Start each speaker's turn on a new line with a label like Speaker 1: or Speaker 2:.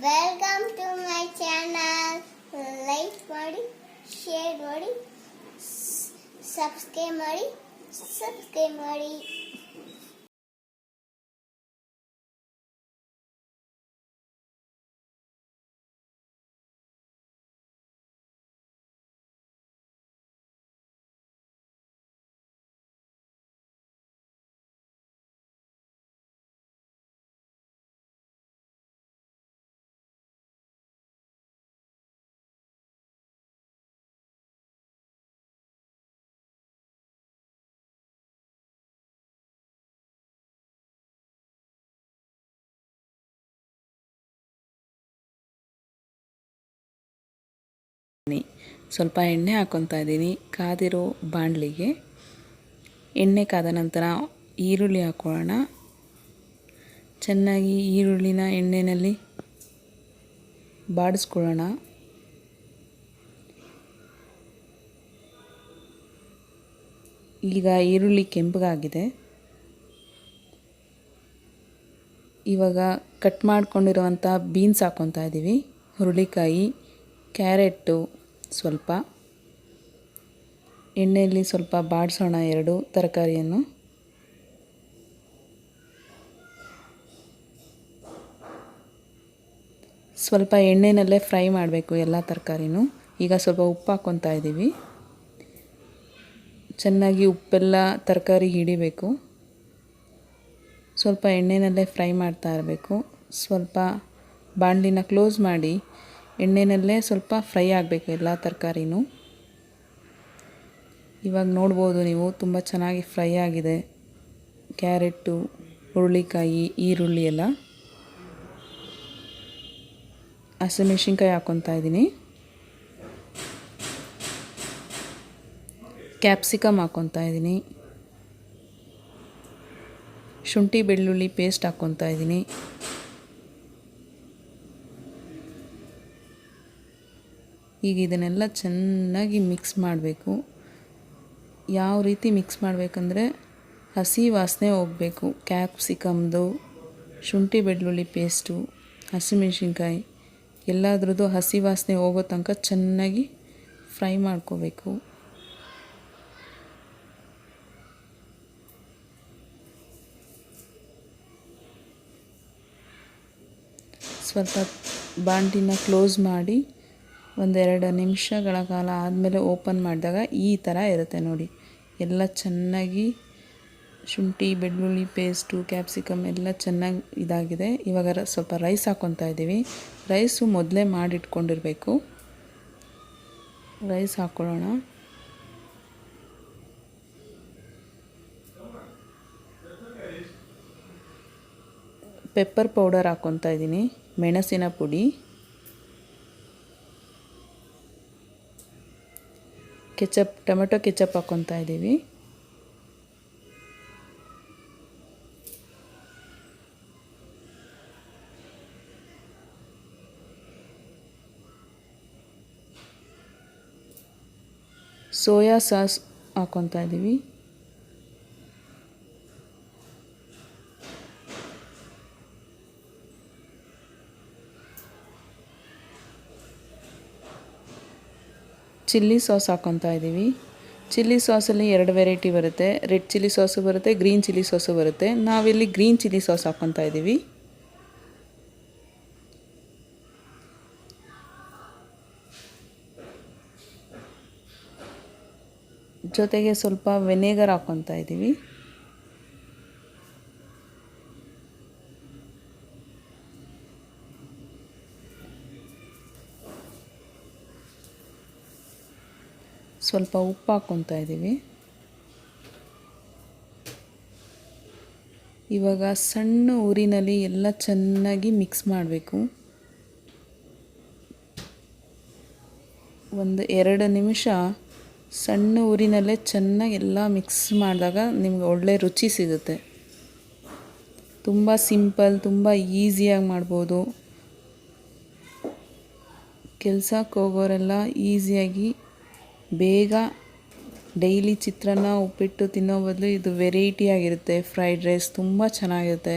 Speaker 1: Welcome to my channel. Like ಮಾಡಿ, share ಮಾಡಿ, subscribe ಮಾಡಿ.
Speaker 2: ಸ್ವಲ್ಪ ಎಣ್ಣೆ ಹಾಕ್ಕೊತಾ ಇದ್ದೀನಿ. ಕಾದಿರೋ ಬಾಣಲಿಗೆ ಎಣ್ಣೆ ಕಾದ ನಂತರ ಈರುಳ್ಳಿ ಹಾಕೊಳ್ಳೋಣ. ಚೆನ್ನಾಗಿ ಈರುಳ್ಳಿನ ಎಣ್ಣೆಯಲ್ಲಿ ಬಾಡಿಸ್ಕೊಳ್ಳೋಣ. ಈಗ ಈರುಳ್ಳಿ ಕೆಂಪಗಾಗಿದೆ. ಇವಾಗ ಕಟ್ ಮಾಡ್ಕೊಂಡಿರುವಂಥ ಬೀನ್ಸ್ ಹಾಕ್ಕೊತಾ ಇದ್ದೀವಿ. ಹುರುಳಿಕಾಯಿ, ಕ್ಯಾರೆಟು ಸ್ವಲ್ಪ ಎಣ್ಣೆಯಲ್ಲಿ ಸ್ವಲ್ಪ ಬಾಡಿಸೋಣ. ಎರಡು ತರಕಾರಿಯನ್ನು ಸ್ವಲ್ಪ ಎಣ್ಣೆನಲ್ಲೇ ಫ್ರೈ ಮಾಡಬೇಕು ಎಲ್ಲ ತರಕಾರಿನೂ. ಈಗ ಸ್ವಲ್ಪ ಉಪ್ಪು ಹಾಕ್ಕೊತಾ ಇದ್ದೀವಿ. ಚೆನ್ನಾಗಿ ಉಪ್ಪೆಲ್ಲ ತರಕಾರಿ ಹಿಡಿಬೇಕು. ಸ್ವಲ್ಪ ಎಣ್ಣೆನಲ್ಲೇ ಫ್ರೈ ಮಾಡ್ತಾ ಇರಬೇಕು. ಸ್ವಲ್ಪ ಬಾಣಲಿನ ಕ್ಲೋಸ್ ಮಾಡಿ ಎಣ್ಣೆನಲ್ಲೇ ಸ್ವಲ್ಪ ಫ್ರೈ ಆಗಬೇಕು ಎಲ್ಲ ತರಕಾರಿನೂ. ಇವಾಗ ನೋಡ್ಬೋದು ನೀವು, ತುಂಬ ಚೆನ್ನಾಗಿ ಫ್ರೈ ಆಗಿದೆ. ಕ್ಯಾರೆಟು, ಹುರುಳಿಕಾಯಿ, ಈರುಳ್ಳಿ ಎಲ್ಲ. ಹಸಿಮೆಣಸಿನ್ಕಾಯಿ ಹಾಕ್ಕೊತಾ ಇದ್ದೀನಿ. ಕ್ಯಾಪ್ಸಿಕಮ್ ಹಾಕ್ಕೊತಾ ಇದ್ದೀನಿ. ಶುಂಠಿ ಬೆಳ್ಳುಳ್ಳಿ ಪೇಸ್ಟ್ ಹಾಕ್ಕೊತಾ ಇದ್ದೀನಿ. ಈಗ ಇದನ್ನೆಲ್ಲ ಚೆನ್ನಾಗಿ ಮಿಕ್ಸ್ ಮಾಡಬೇಕು. ಯಾವ ರೀತಿ ಮಿಕ್ಸ್ ಮಾಡಬೇಕಂದ್ರೆ ಹಸಿ ವಾಸನೆ ಹೋಗಬೇಕು. ಕ್ಯಾಪ್ಸಿಕಮ್ದು, ಶುಂಠಿ ಬೆಳ್ಳುಳ್ಳಿ ಪೇಸ್ಟು, ಹಸಿಮೆಣಸಿನ್ಕಾಯಿ ಎಲ್ಲದ್ರದ್ದು ಹಸಿ ವಾಸನೆ ಹೋಗೋ ತನಕ ಚೆನ್ನಾಗಿ ಫ್ರೈ ಮಾಡ್ಕೋಬೇಕು. ಸ್ವಲ್ಪ ಬಾಣಲಿನ ಕ್ಲೋಸ್ ಮಾಡಿ 1-2 ನಿಮಿಷಗಳ ಕಾಲ ಆದಮೇಲೆ ಓಪನ್ ಮಾಡಿದಾಗ ಈ ಥರ ಇರುತ್ತೆ ನೋಡಿ. ಎಲ್ಲ ಚೆನ್ನಾಗಿ ಶುಂಠಿ ಬೆಳ್ಳುಳ್ಳಿ ಪೇಸ್ಟು, ಕ್ಯಾಪ್ಸಿಕಮ್ ಎಲ್ಲ ಚೆನ್ನಾಗಿ ಇದಾಗಿದೆ. ಇವಾಗ ಸ್ವಲ್ಪ ರೈಸ್ ಹಾಕ್ಕೊತಾ ಇದ್ದೀವಿ. ರೈಸು ಮೊದಲೇ ಮಾಡಿಟ್ಕೊಂಡಿರಬೇಕು. ರೈಸ್ ಹಾಕ್ಕೊಳ್ಳೋಣ. ಪೆಪ್ಪರ್ ಪೌಡರ್ ಹಾಕ್ಕೊತಾ ಇದ್ದೀನಿ. ಮೆಣಸಿನ ಪುಡಿ, ಕೆಚಪ್, ಟೊಮೆಟೊ ಕೆಚಪ್ ಹಾಕ್ಕೊತಾ ಇದ್ದೀವಿ. ಸೋಯಾ ಸಾಸ್ ಹಾಕ್ಕೊತಾ ಇದ್ದೀವಿ. ಚಿಲ್ಲಿ ಸಾಸ್ ಹಾಕ್ಕೊತಾ ಇದ್ದೀವಿ. ಚಿಲ್ಲಿ ಸಾಸಲ್ಲಿ 2 ವೆರೈಟಿ ಬರುತ್ತೆ. ರೆಡ್ ಚಿಲ್ಲಿ ಸಾಸು ಬರುತ್ತೆ, ಗ್ರೀನ್ ಚಿಲ್ಲಿ ಸಾಸು ಬರುತ್ತೆ. ನಾವಿಲ್ಲಿ ಗ್ರೀನ್ ಚಿಲ್ಲಿ ಸಾಸ್ ಹಾಕ್ಕೊತಾ ಇದ್ದೀವಿ. ಜೊತೆಗೆ ಸ್ವಲ್ಪ ವೆನೇಗರ್ ಹಾಕ್ಕೊತಾ ಇದ್ದೀವಿ. ಸ್ವಲ್ಪ ಉಪ್ಪು ಹಾಕ್ಕೊತಾ ಇದ್ದೀವಿ. ಇವಾಗ ಸಣ್ಣ ಉರಿನಲ್ಲಿ ಎಲ್ಲ ಚೆನ್ನಾಗಿ ಮಿಕ್ಸ್ ಮಾಡಬೇಕು. 1-2 ನಿಮಿಷ ಸಣ್ಣ ಉರಿನಲ್ಲೇ ಚೆನ್ನಾಗಿ ಎಲ್ಲ ಮಿಕ್ಸ್ ಮಾಡಿದಾಗ ನಿಮ್ಗೆ ಒಳ್ಳೆ ರುಚಿ ಸಿಗುತ್ತೆ. ತುಂಬ ಸಿಂಪಲ್, ತುಂಬ ಈಸಿಯಾಗಿ ಮಾಡ್ಬೋದು. ಕೆಲಸಕ್ಕೆ ಹೋಗೋರೆಲ್ಲ ಈಸಿಯಾಗಿ ಬೇಗ ಡೈಲಿ ಚಿತ್ರಾನ್ನ ಉಪ್ಪಿಟ್ಟು ತಿನ್ನೋ ಬದಲು ಇದು ವೆರೈಟಿಯಾಗಿರುತ್ತೆ. ಫ್ರೈಡ್ ರೈಸ್ ತುಂಬ ಚೆನ್ನಾಗಿರುತ್ತೆ.